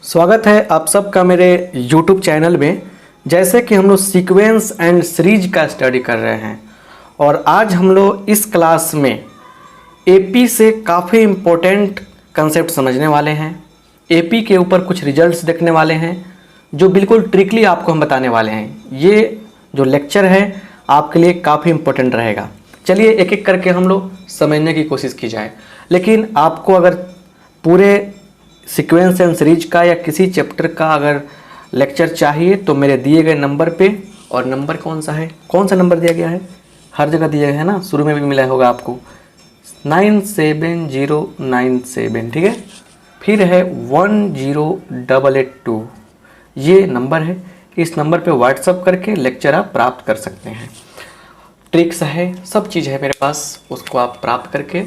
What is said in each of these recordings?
स्वागत है आप सबका मेरे YouTube चैनल में। जैसे कि हम लोग सीक्वेंस एंड सीरीज का स्टडी कर रहे हैं और आज हम लोग इस क्लास में एपी से काफ़ी इम्पोर्टेंट कंसेप्ट समझने वाले हैं। एपी के ऊपर कुछ रिजल्ट्स देखने वाले हैं जो बिल्कुल ट्रिकली आपको हम बताने वाले हैं। ये जो लेक्चर है आपके लिए काफ़ी इम्पोर्टेंट रहेगा। चलिए एक एक करके हम लोग समझने की कोशिश की जाए। लेकिन आपको अगर पूरे सीक्वेंस एंड सीरीज का या किसी चैप्टर का अगर लेक्चर चाहिए तो मेरे दिए गए नंबर पे, और नंबर कौन सा है, कौन सा नंबर दिया गया है, हर जगह दिया गया है ना, शुरू में भी मिला होगा आपको 97097, ठीक है। फिर है 10882, ये नंबर है। इस नंबर पे व्हाट्सअप करके लेक्चर आप प्राप्त कर सकते हैं। ट्रिक्स है, सब चीज़ है मेरे पास, उसको आप प्राप्त करके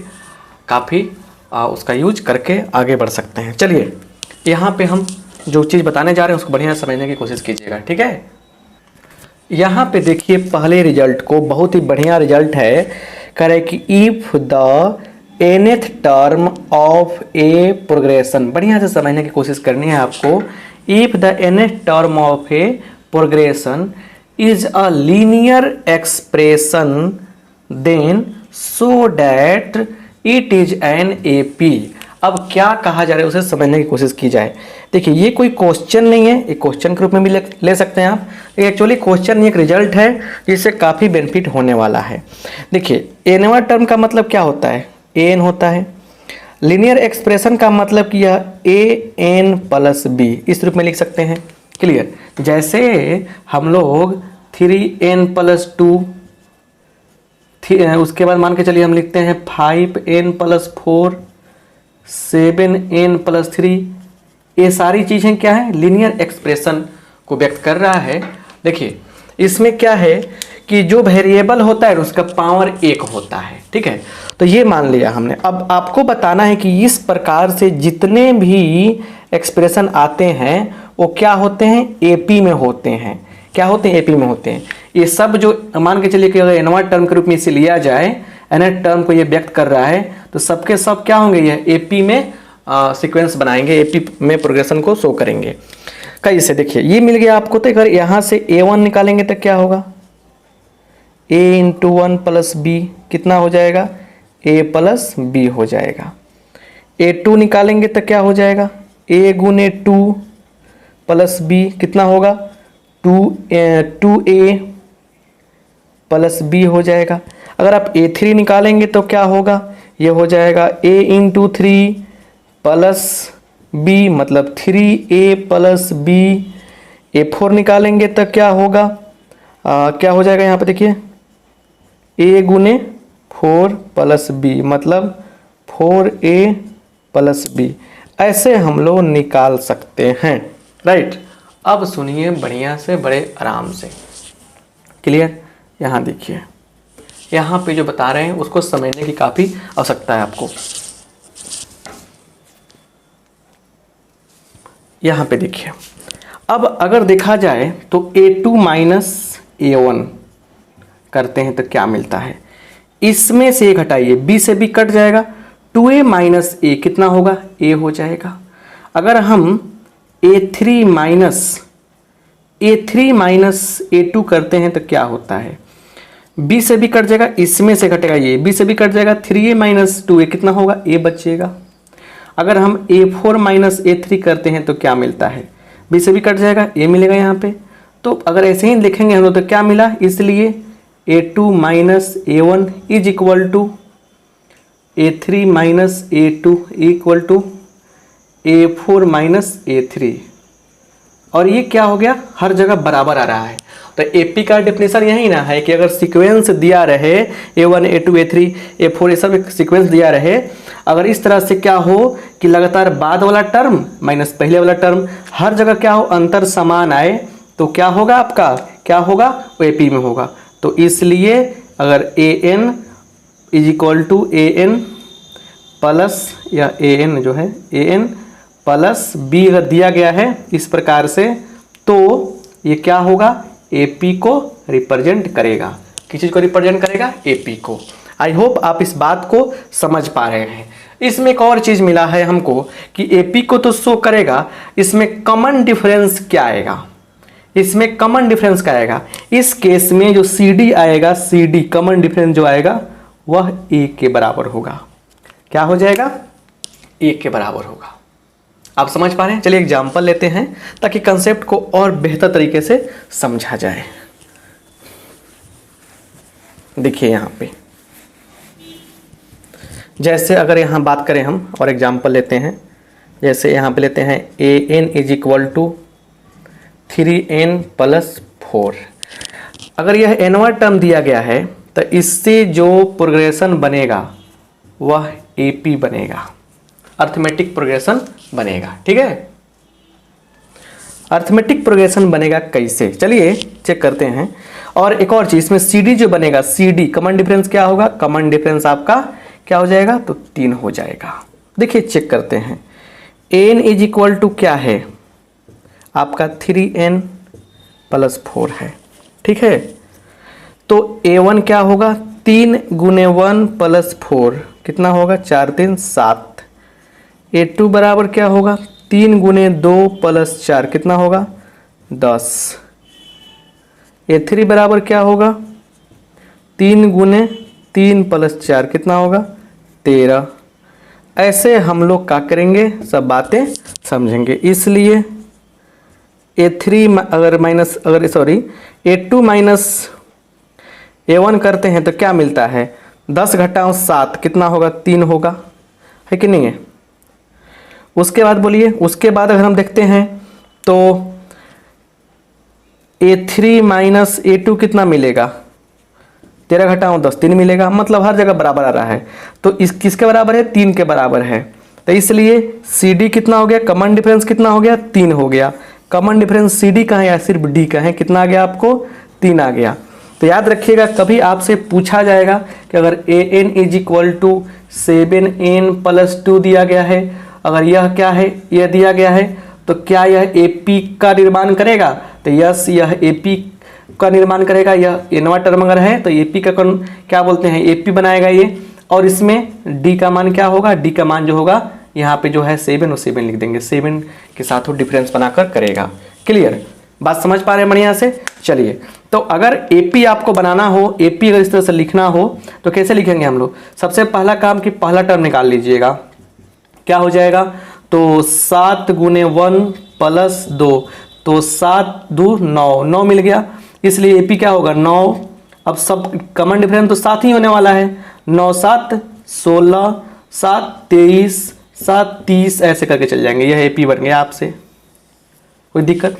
काफ़ी उसका यूज करके आगे बढ़ सकते हैं। चलिए यहाँ पे हम जो चीज़ बताने जा रहे हैं उसको बढ़िया समझने की कोशिश कीजिएगा, ठीक है। यहाँ पे देखिए पहले रिजल्ट को, बहुत ही बढ़िया रिजल्ट है। कह रहे कि if the nth term of a progression, बढ़िया से समझने की कोशिश करनी है आपको। If the nth term of a progression is a linear expression then so that it is an AP. अब क्या कहा जा रहा है उसे समझने की कोशिश की जाए। देखिए ये कोई क्वेश्चन नहीं है, एक क्वेश्चन के रूप में भी ले सकते हैं आप। एक्चुअली क्वेश्चन नहीं, एक रिजल्ट है जिससे काफ़ी बेनिफिट होने वाला है। देखिए एनवा टर्म का मतलब क्या होता है, ए एन होता है। लीनियर एक्सप्रेशन का मतलब कि यह ए एन प्लस बी, इस रूप में लिख सकते हैं। क्लियर। जैसे हम लोग 3n+2, उसके बाद मान के चलिए हम लिखते हैं 5n+4, 7n+3। ये सारी चीज़ें क्या है, लीनियर एक्सप्रेशन को व्यक्त कर रहा है। देखिए इसमें क्या है कि जो वेरिएबल होता है उसका पावर 1 होता है, ठीक है। तो ये मान लिया हमने। अब आपको बताना है कि इस प्रकार से जितने भी एक्सप्रेशन आते हैं वो क्या होते हैं, एपी में होते हैं। क्या होते हैं, एपी में होते हैं। ये सब जो मान के चलिए कि अगर एनवा टर्म के रूप में इसे लिया जाए, एनथ टर्म को ये व्यक्त कर रहा है, तो सबके सब क्या होंगे, ये एपी में सीक्वेंस बनाएंगे, एपी में प्रोग्रेशन को शो करेंगे। कैसे, देखिए ये मिल गया आपको। तो अगर यहाँ से a1 निकालेंगे तो क्या होगा, a × 1 + b कितना हो जाएगा, a + b हो जाएगा। a2 निकालेंगे तो क्या हो जाएगा, a × 2 + b कितना होगा, 2a + b हो जाएगा। अगर आप a3 निकालेंगे तो क्या होगा, ये हो जाएगा a × 3 + b मतलब 3a + b। a4 निकालेंगे तो क्या होगा, क्या हो जाएगा यहाँ पे देखिए, a × 4 + b मतलब 4a + b। ऐसे हम लोग निकाल सकते हैं, राइट। अब सुनिए बढ़िया से, बड़े आराम से। क्लियर। यहाँ देखिए, यहाँ पे जो बता रहे हैं उसको समझने की काफ़ी आवश्यकता है आपको। यहाँ पे देखिए, अब अगर देखा जाए तो a2 - a1 करते हैं तो क्या मिलता है, इसमें से एक हटाइए, b से b कट जाएगा, 2a - a कितना होगा, a हो जाएगा। अगर हम a3 - a2 करते हैं तो क्या होता है, b से b कट जाएगा, इसमें से कटेगा ये, b से b कट जाएगा, 3a - 2a कितना होगा, a बचेगा। अगर हम a4 - a3 करते हैं तो क्या मिलता है, b से b कट जाएगा, a मिलेगा यहाँ पे। तो अगर ऐसे ही लिखेंगे हम लोग तो क्या मिला, इसलिए a2 - a1 is equal to a3 - a2 equal to a4 - a3। और ये क्या हो गया, हर जगह बराबर आ रहा है। तो एपी का डेफिनेशन यही ना है कि अगर सीक्वेंस दिया रहे a1 a2 a3 a4 ये सब एक सीक्वेंस दिया रहे, अगर इस तरह से क्या हो कि लगातार बाद वाला टर्म माइनस पहले वाला टर्म हर जगह क्या हो, अंतर समान आए, तो क्या होगा आपका, क्या होगा, वो एपी में होगा। तो इसलिए अगर an is equal to an plus, या an जो है an + b अगर दिया गया है इस प्रकार से, तो ये क्या होगा, एपी को रिप्रेजेंट करेगा। किस चीज़ को रिप्रेजेंट करेगा, एपी को। आई होप आप इस बात को समझ पा रहे हैं। इसमें एक और चीज मिला है हमको कि AP को तो शो करेगा, इसमें कॉमन डिफरेंस क्या आएगा, इसमें कॉमन डिफरेंस क्या आएगा। इस केस में जो CD आएगा, CD कॉमन डिफरेंस जो आएगा वह A के बराबर होगा। क्या हो जाएगा? A के बराबर होगा। आप समझ पा रहे हैं? चलिए एग्जाम्पल लेते हैं ताकि कंसेप्ट को और बेहतर तरीके से समझा जाए। देखिए यहाँ पे जैसे अगर यहाँ बात करें हम और एग्जाम्पल लेते हैं, जैसे यहाँ पे लेते हैं AN = 3n + 4। अगर यह nवां टर्म दिया गया है तो इससे जो प्रोग्रेशन बनेगा वह AP बनेगा, अर्थमेटिक प्रोग्रेशन बनेगा। ठीक है, अर्थमेटिक प्रोग्रेशन बनेगा कैसे, चलिए चेक करते हैं। और एक और चीज, इसमें CD जो बनेगा, CD कॉमन डिफरेंस क्या होगा, कॉमन डिफरेंस आपका क्या हो जाएगा, तो 3 हो जाएगा। देखिए चेक करते हैं। AN = क्या है आपका 3n + 4 है। ठीक है, तो A1 क्या होगा, 3 × 1 + 4 कितना होगा, 4 × 3 = 7। A2 बराबर क्या होगा, 3 × 2 + 4 कितना होगा, 10। A3 बराबर क्या होगा, 3 × 3 + 4 कितना होगा, 13। ऐसे हम लोग क्या करेंगे, सब बातें समझेंगे। इसलिए A2 A1 करते हैं तो क्या मिलता है, 10 घटाओ 7 कितना होगा, 3 होगा, है कि नहीं है। उसके बाद बोलिए, उसके बाद अगर हम देखते हैं तो A3 - A2 कितना मिलेगा, 13 घटाओ 10 3 मिलेगा, मतलब हर जगह बराबर आ रहा है। तो इस किसके बराबर है, 3 के बराबर है। तो इसलिए CD कितना हो गया, कॉमन डिफरेंस कितना हो गया, 3 हो गया। कॉमन डिफरेंस CD का है या सिर्फ D का है, कितना आ गया आपको, 3 आ गया। तो याद रखिएगा, कभी आपसे पूछा जाएगा कि अगर AN = 7n + 2 दिया गया है, अगर यह क्या है, यह दिया गया है, तो क्या यह AP का निर्माण करेगा, तो यस यह AP का निर्माण करेगा। यह nवां टर्म अगर है तो AP का क्या बोलते हैं, AP बनाएगा ये। और इसमें D का मान क्या होगा, D का मान जो होगा यहाँ पे जो है 7 और 7 लिख देंगे, 7 के साथ वो डिफरेंस बनाकर करेगा। क्लियर, बात समझ पा रहे हैं बढ़िया से। चलिए, तो अगर AP आपको बनाना हो, AP अगर इस तरह से लिखना हो तो कैसे लिखेंगे हम लोग, सबसे पहला काम कि पहला टर्म निकाल लीजिएगा, क्या हो जाएगा, तो 7 × 1 + 2, तो 7 2 9, 9 मिल गया। इसलिए AP क्या होगा, 9। अब सब कॉमन डिफरेंस तो 7 ही होने वाला है, 9 × 7 = 16, 7 23, 7 30, ऐसे करके चल जाएंगे। यह AP बन गया आपसे, कोई दिक्कत।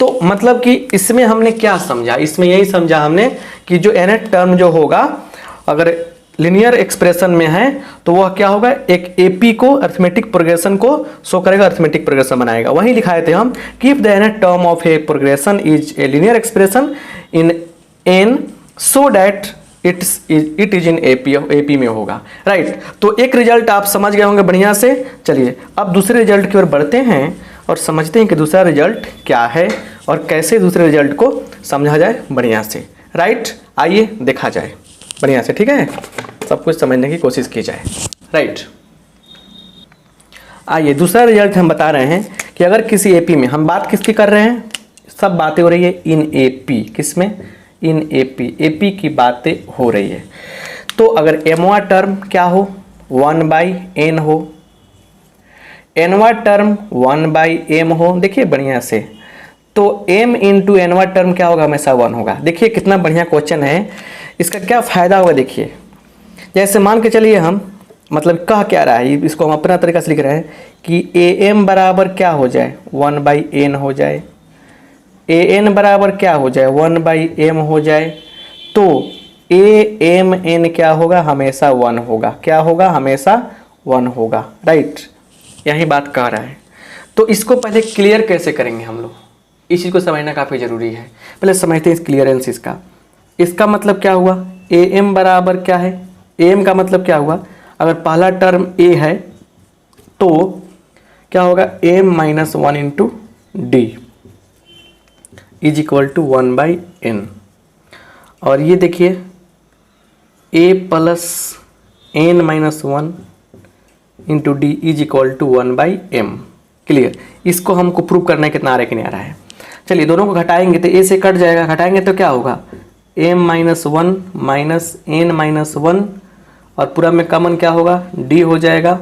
तो मतलब कि इसमें हमने क्या समझा, इसमें यही समझा हमने कि जो nth टर्म जो होगा अगर लिनियर एक्सप्रेशन में है तो वह क्या होगा, एक AP को अर्थमेटिक प्रोग्रेशन को शो करेगा, अर्थमेटिक प्रोग्रेशन बनाएगा। वहीं लिखाए थे हम कि if the nth term of a progression is a linear expression in n so that it is in AP में होगा, राइट। तो एक रिजल्ट आप समझ गए होंगे बढ़िया से। चलिए अब दूसरे रिजल्ट की ओर बढ़ते हैं और समझते हैं कि दूसरा रिजल्ट क्या है और कैसे दूसरे रिजल्ट को समझा जाए बढ़िया से, राइट। आइए देखा जाए बढ़िया से, ठीक है, सब कुछ समझने की कोशिश की जाए, राइट। आइए दूसरा रिजल्ट हम बता रहे हैं कि अगर किसी AP में, हम बात किसकी कर रहे हैं, सब बातें हो रही है इन AP, किसमें, इन AP की बातें हो रही है। तो अगर mवां टर्म क्या हो, 1/n हो, nवां टर्म 1/m हो, देखिए बढ़िया से, तो m × nवां टर्म क्या होगा, हमेशा 1 होगा। देखिए कितना बढ़िया क्वेश्चन है, इसका क्या फ़ायदा होगा। देखिए जैसे मान के चलिए हम, मतलब कह क्या रहा है, इसको हम अपना तरीका से लिख रहे हैं कि am बराबर क्या हो जाए, 1/n हो जाए, an बराबर क्या हो जाए, 1/m हो जाए। तो amn क्या होगा, हमेशा 1 होगा, क्या होगा, हमेशा 1 होगा, राइट। यही बात कह रहा है। तो इसको पहले क्लियर कैसे करेंगे हम लोग, इस चीज़ को समझना काफ़ी ज़रूरी है। पहले समझते हैं इस क्लियरेंस इसका मतलब क्या हुआ, am बराबर क्या है, am का मतलब क्या हुआ, अगर पहला टर्म a है तो क्या होगा, m - 1 × d = 1/n। और ये देखिए a + n - 1 into D is equal to 1/m। Clear. इसको हमको प्रूव करना है कितना आ रहा है कि नहीं आ रहा है। चलिए दोनों को घटाएंगे तो a से कट जाएगा, घटाएंगे तो क्या होगा m-1 माइनस n-1 और पूरा में कॉमन क्या होगा d हो जाएगा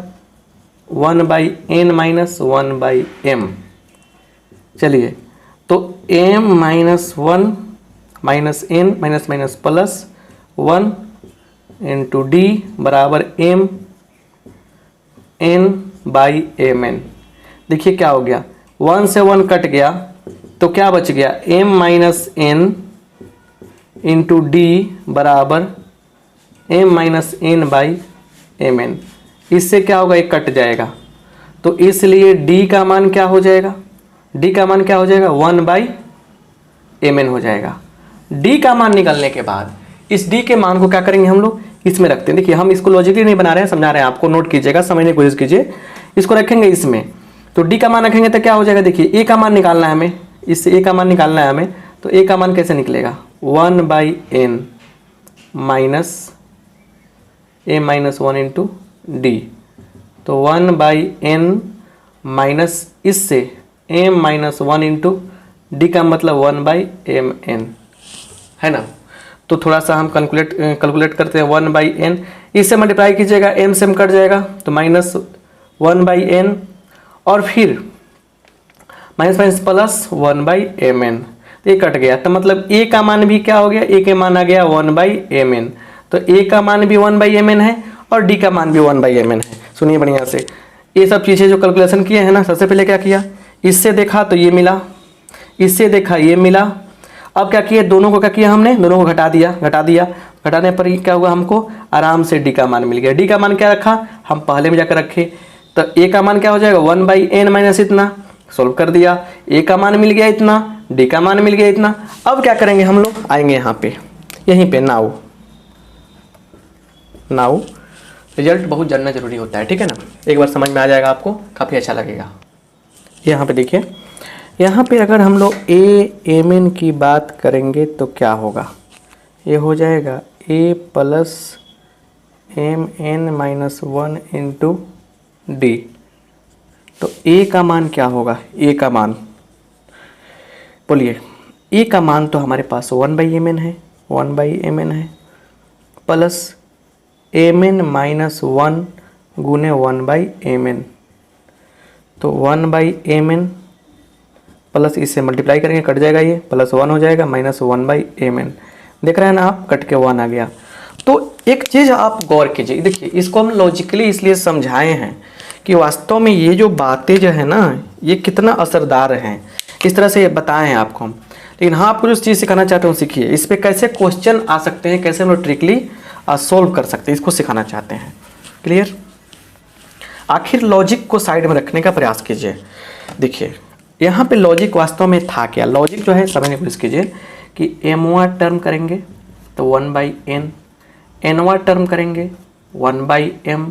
1/n-1/m। चलिए तो m-1 minus n minus minus plus 1 into D बराबर m n/mn। देखिए क्या हो गया 1 से 1 कट गया तो क्या बच गया m-n इंटू डी बराबर m-n/mn। इससे क्या होगा एक कट जाएगा तो इसलिए d का मान क्या हो जाएगा, d का मान क्या हो जाएगा 1/mn हो जाएगा। d का मान निकलने के बाद इस d के मान को क्या करेंगे हम लोग इसमें रखते हैं। देखिए हम इसको लॉजिकली नहीं बना रहे हैं, समझा रहे हैं आपको, नोट कीजिएगा, समझने की कोशिश कीजिए। इसको रखेंगे इसमें तो d का मान रखेंगे तो क्या हो जाएगा, देखिए a का मान निकालना है हमें, इससे a का मान निकालना है हमें, तो a का मान कैसे निकलेगा 1/n minus m-1 into D. तो 1/n माइनस इससे m-1 इंटू डी का मतलब 1/mn है ना। तो थोड़ा सा हम कैलकुलेट करते हैं 1/n, इससे मल्टीप्लाई कीजिएगा m से m कट जाएगा तो माइनस 1/n और फिर माइनस माइनस प्लस 1/mn। ये कट गया तो मतलब a का मान भी क्या हो गया, a के मान आ गया 1/mn। तो a का मान भी 1/mn है और d का मान भी 1/mn है। सुनिए बढ़िया से, ये सब चीज़ें जो कैलकुलेशन किए हैं ना, सबसे पहले क्या किया, इससे देखा तो ये मिला, इससे देखा ये मिला। अब क्या किया, दोनों को क्या किया हमने, दोनों को घटा दिया, घटाने पर क्या हुआ, हमको आराम से d का मान मिल गया। d का मान क्या रखा, हम पहले में जाकर रखे, तो a का मान क्या हो जाएगा 1/n माइनस इतना, सोल्व कर दिया, a का मान मिल गया इतना, d का मान मिल गया इतना। अब क्या करेंगे हम लोग, आएंगे यहाँ पे, यहीं पे नाउ रिजल्ट बहुत जानना जरूरी होता है, ठीक है ना। एक बार समझ में आ जाएगा आपको, काफ़ी अच्छा लगेगा। यहाँ पे देखिए, यहाँ पे अगर हम लोग a-mn की बात करेंगे तो क्या होगा, ये हो जाएगा a plus m-n-1 into D. तो a का मान क्या होगा, a का मान बोलिए, a का मान तो हमारे पास 1/mn है, 1/mn है प्लस mn-1 गुने 1/mn। तो 1/mn प्लस इससे मल्टीप्लाई करेंगे, कट जाएगा, ये प्लस 1 हो जाएगा माइनस 1/mn। देख रहे हैं ना आप, कट के 1 आ गया। तो एक चीज़ आप गौर कीजिए, देखिए इसको हम लॉजिकली इसलिए समझाए हैं कि वास्तव में ये जो बातें जो है ना, ये कितना असरदार हैं, इस तरह से बताए हैं आपको हम। लेकिन हाँ, आपको जो चीज़ सिखाना चाहते हैं सीखिए, इस पर कैसे क्वेश्चन आ सकते हैं, कैसे हम लोग ट्रिकली सोल्व कर सकते हैं, इसको सिखाना चाहते हैं। क्लियर। आखिर लॉजिक को साइड में रखने का प्रयास कीजिए। देखिए यहाँ पे लॉजिक वास्तव में था क्या, लॉजिक जो है समझने की कोशिश कीजिए कि m-वां टर्म करेंगे तो 1/n, n-वां टर्म करेंगे 1/m,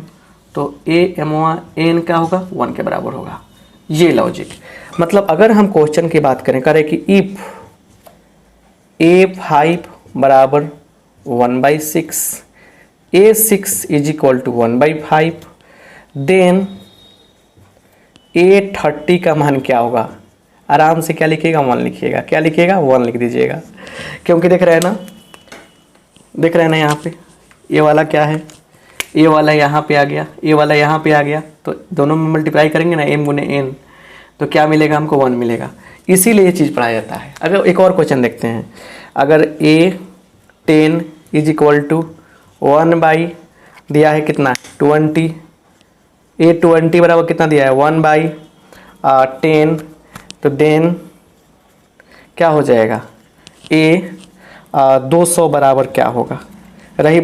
तो a-m-वां n क्या होगा 1 के बराबर होगा। ये लॉजिक, मतलब अगर हम क्वेश्चन की बात करें कि इफ a5 बराबर 1/6, a6 is equal to 1/5, then a30 का मान क्या होगा, आराम से क्या लिखिएगा 1 लिखिएगा, क्या लिखिएगा 1 लिख दीजिएगा, क्योंकि देख रहे हैं ना, देख रहे हैं ना यहाँ पे ये वाला क्या है, ये वाला यहाँ पे आ गया, ये वाला यहाँ पे आ गया, तो दोनों में मल्टीप्लाई करेंगे ना m गुने n, तो क्या मिलेगा हमको 1 मिलेगा। इसीलिए ये चीज़ पढ़ाया जाता है। अगर एक और क्वेश्चन देखते हैं, अगर a10 इज इक्वल टू 1/ दिया है कितना 20, a20 बराबर कितना दिया है 1/10, तो देन क्या हो जाएगा a200 बराबर क्या होगा। रही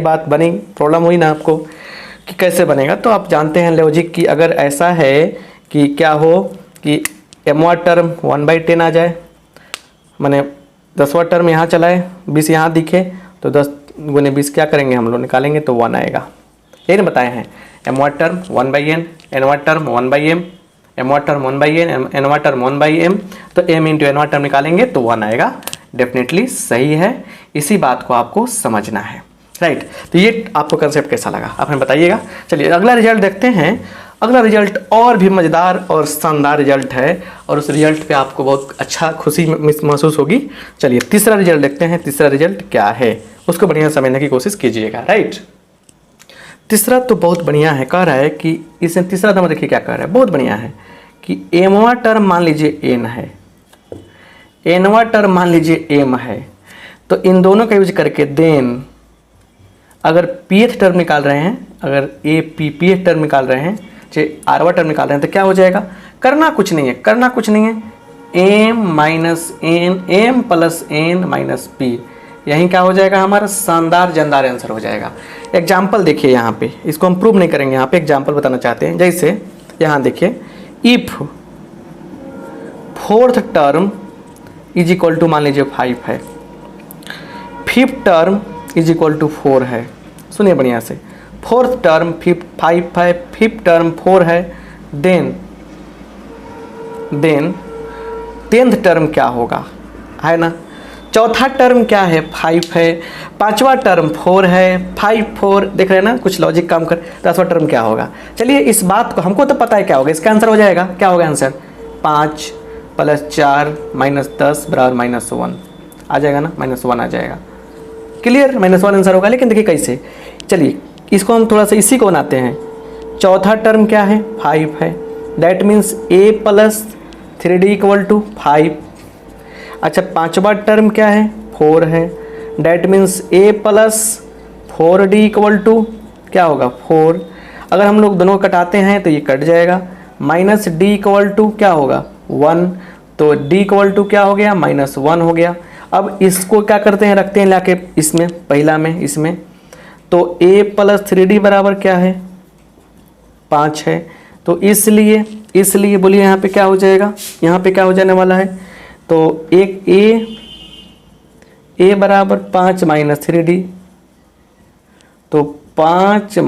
बात बनी, प्रॉब्लम हुई ना आपको कि कैसे बनेगा, तो आप जानते हैं लॉजिक की, अगर ऐसा है कि क्या हो कि m-वां टर्म 1/10 आ जाए, माने 10वां टर्म यहाँ चलाए, 20 यहाँ दिखे, तो 10 गुने 20 क्या करेंगे हम लोग, निकालेंगे तो 1 आएगा। यही ना बताए हैं, m-वां टर्म 1/n, n-वां टर्म 1/m, m-वां टर्म 1/n, n-वां टर्म 1/m, तो m इंटू n-वां टर्म निकालेंगे तो 1 आएगा। डेफिनेटली सही है, इसी बात को आपको समझना है। राइट। तो ये आपको कंसेप्ट कैसा लगा आप हमें बताइएगा। चलिए अगला रिजल्ट देखते हैं। अगला रिजल्ट और भी मज़ेदार और शानदार रिजल्ट है और उस रिजल्ट पे आपको बहुत अच्छा खुशी महसूस होगी। चलिए तीसरा रिजल्ट देखते हैं। तीसरा रिजल्ट क्या है उसको बढ़िया समझने की कोशिश कीजिएगा। राइट, तीसरा तो बहुत बढ़िया है। कह रहा है कि इसने तीसरा नंबर देखिए क्या कह रहा है, बहुत बढ़िया है कि एमवा टर्म मान लीजिए एन है, एनवा टर्म मान लीजिए एम है, तो इन दोनों का यूज करके देन अगर पीएथ टर्म निकाल रहे हैं, अगर ए पी पीएथ टर्म निकाल रहे हैं, चाहे आरवा टर्म निकाल रहे हैं, तो क्या हो जाएगा, करना कुछ नहीं है, करना कुछ नहीं है, M minus N, M plus N minus P, यहीं क्या हो जाएगा हमारा शानदार जानदार आंसर हो जाएगा। एग्जाम्पल देखिए यहाँ पे, इसको हम प्रूव नहीं करेंगे, यहाँ पे एग्जाम्पल बताना चाहते हैं। जैसे यहाँ देखिए if fourth term is equal to मान लीजिए 5 है, fifth term is equal to 4 है, सुनिए बढ़िया से, फोर्थ टर्म 5 है, फिफ्थ टर्म 4 है, देन टेंथ टर्म क्या होगा, है ना, चौथा टर्म क्या है 5 है, पांचवा टर्म 4 है, 5 4 देख रहे हैं ना, कुछ लॉजिक काम कर, 10वां टर्म क्या होगा। चलिए इस बात को हमको तो पता है क्या होगा, इसका आंसर हो जाएगा, क्या होगा आंसर, 5 + 4 - 10 = -1 आ जाएगा ना, -1 आ जाएगा, क्लियर, -1 आंसर होगा। लेकिन देखिए कैसे, चलिए इसको हम थोड़ा सा इसी को बनाते हैं। चौथा टर्म क्या है 5 है, दैट मीन्स a + 3d = 5। अच्छा पांचवा टर्म क्या है 4 है, दैट मीन्स a + 4d = क्या होगा 4। अगर हम लोग दोनों कटाते हैं तो ये कट जाएगा, -d = क्या होगा 1, तो d = क्या हो गया -1 हो गया। अब इसको क्या करते हैं, रखते हैं लाके इसमें, पहला में इसमें, तो a + 3d बराबर क्या है 5 है, तो इसलिए बोलिए यहाँ पे क्या हो जाएगा, यहाँ पे क्या हो जाने वाला है, तो एक a बराबर 5 - 3d, तो 5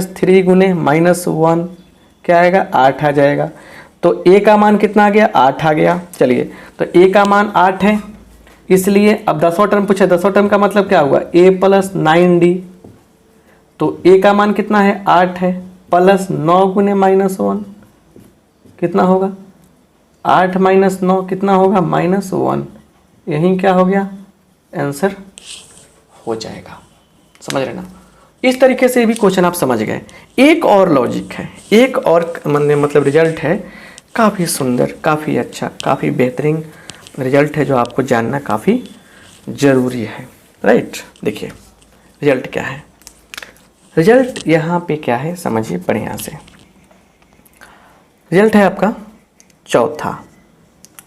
- 3 गुने -1 क्या आएगा 8 आ जाएगा। तो a का मान कितना आ गया 8 आ गया। चलिए तो a का मान 8 है, इसलिए अब 10वां टर्म पूछा, 10वां टर्म का मतलब क्या हुआ a + 9d, तो a का मान कितना है 8 है, प्लस 9 गुने -1 कितना होगा 8 - 9 कितना होगा -1, यही क्या हो गया आंसर हो जाएगा। समझ रहे ना, इस तरीके से भी क्वेश्चन आप समझ गए। एक और लॉजिक है, एक और मतलब रिजल्ट है, काफ़ी सुंदर, काफ़ी अच्छा, काफ़ी बेहतरीन रिजल्ट है जो आपको जानना काफ़ी ज़रूरी है। राइट, देखिए रिजल्ट क्या है, रिजल्ट यहाँ पे क्या है समझिए बढ़िया से। रिजल्ट है आपका चौथा,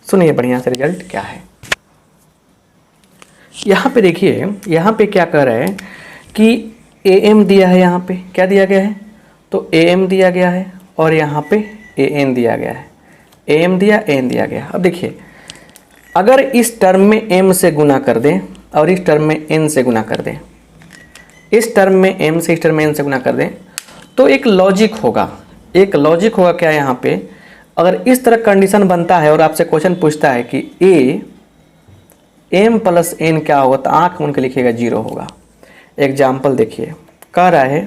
सुनिए बढ़िया से रिजल्ट क्या है। यहाँ पे देखिए, यहाँ पे क्या कर रहे हैं कि am दिया है, यहाँ पे क्या दिया गया है, तो am दिया गया है और यहाँ पे an दिया गया है, am दिया n दिया गया। अब देखिए अगर इस टर्म में m से गुना कर दें और इस टर्म में n से गुना कर दें, इस टर्म में m से इस टर्म में n से गुना कर दें, तो एक लॉजिक होगा, एक लॉजिक होगा क्या यहाँ पे, अगर इस तरह कंडीशन बनता है और आपसे क्वेश्चन पूछता है कि m + n क्या होगा, तो आँख मूंद के लिखिएगा 0 होगा। एग्जाम्पल देखिए, कह रहा है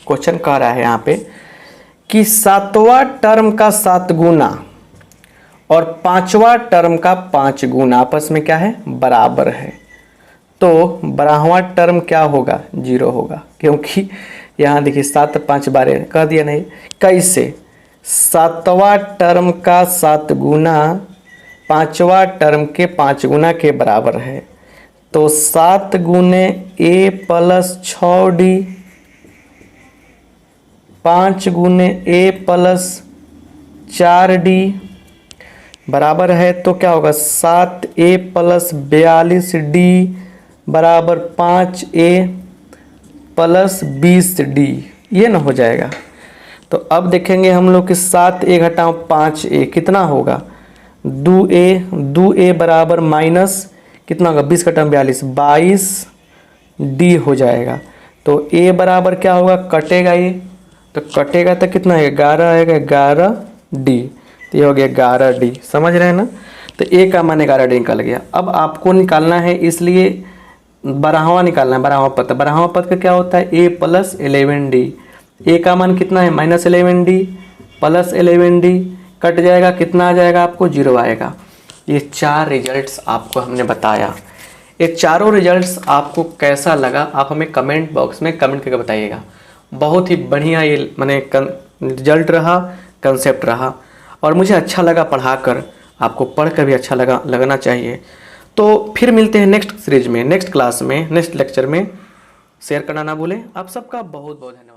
क्वेश्चन, कह रहा है यहाँ पे कि 7वां टर्म का 7 गुना और 5वां टर्म का 5 गुना आपस में क्या है बराबर है, तो 12वां टर्म क्या होगा 0 होगा, क्योंकि यहाँ देखिए 7 5 12 कह दिया नहीं, कैसे 7वां टर्म का 7 गुना 5वां टर्म के 5 गुना के बराबर है, तो 7 गुने a + 6d 5 गुने a + 4d बराबर है, तो क्या होगा 7a + 42d बराबर 5a + 20d, ये ना हो जाएगा। तो अब देखेंगे हम लोग कि 7a घटाओ 5a कितना होगा 2a बराबर माइनस कितना होगा 20 घटाओ 42 22d हो जाएगा। तो a बराबर क्या होगा, कटेगा ये, तो कटेगा तो कितना है 11 आएगा 11d, तो ये हो गया 11d। समझ रहे हैं ना, तो a का मान 11d निकल गया। अब आपको निकालना है, इसलिए 12वां निकालना है, 12वां पद। 12वां पद का क्या होता है, a प्लस 11d। a का मान कितना है, -11d प्लस 11d, कट जाएगा, कितना आ जाएगा आपको, 0 आएगा। ये 4 रिजल्ट्स आपको हमने बताया। ये चारों रिजल्ट्स आपको कैसा लगा आप हमें कमेंट बॉक्स में कमेंट करके बताइएगा। बहुत ही बढ़िया ये मैंने रिजल्ट रहा, कंसेप्ट रहा, और मुझे अच्छा लगा पढ़ाकर, आपको पढ़कर भी अच्छा लगना चाहिए। तो फिर मिलते हैं नेक्स्ट सीरीज में, नेक्स्ट क्लास में, नेक्स्ट लेक्चर में। शेयर करना ना भूलें। आप सबका बहुत बहुत धन्यवाद।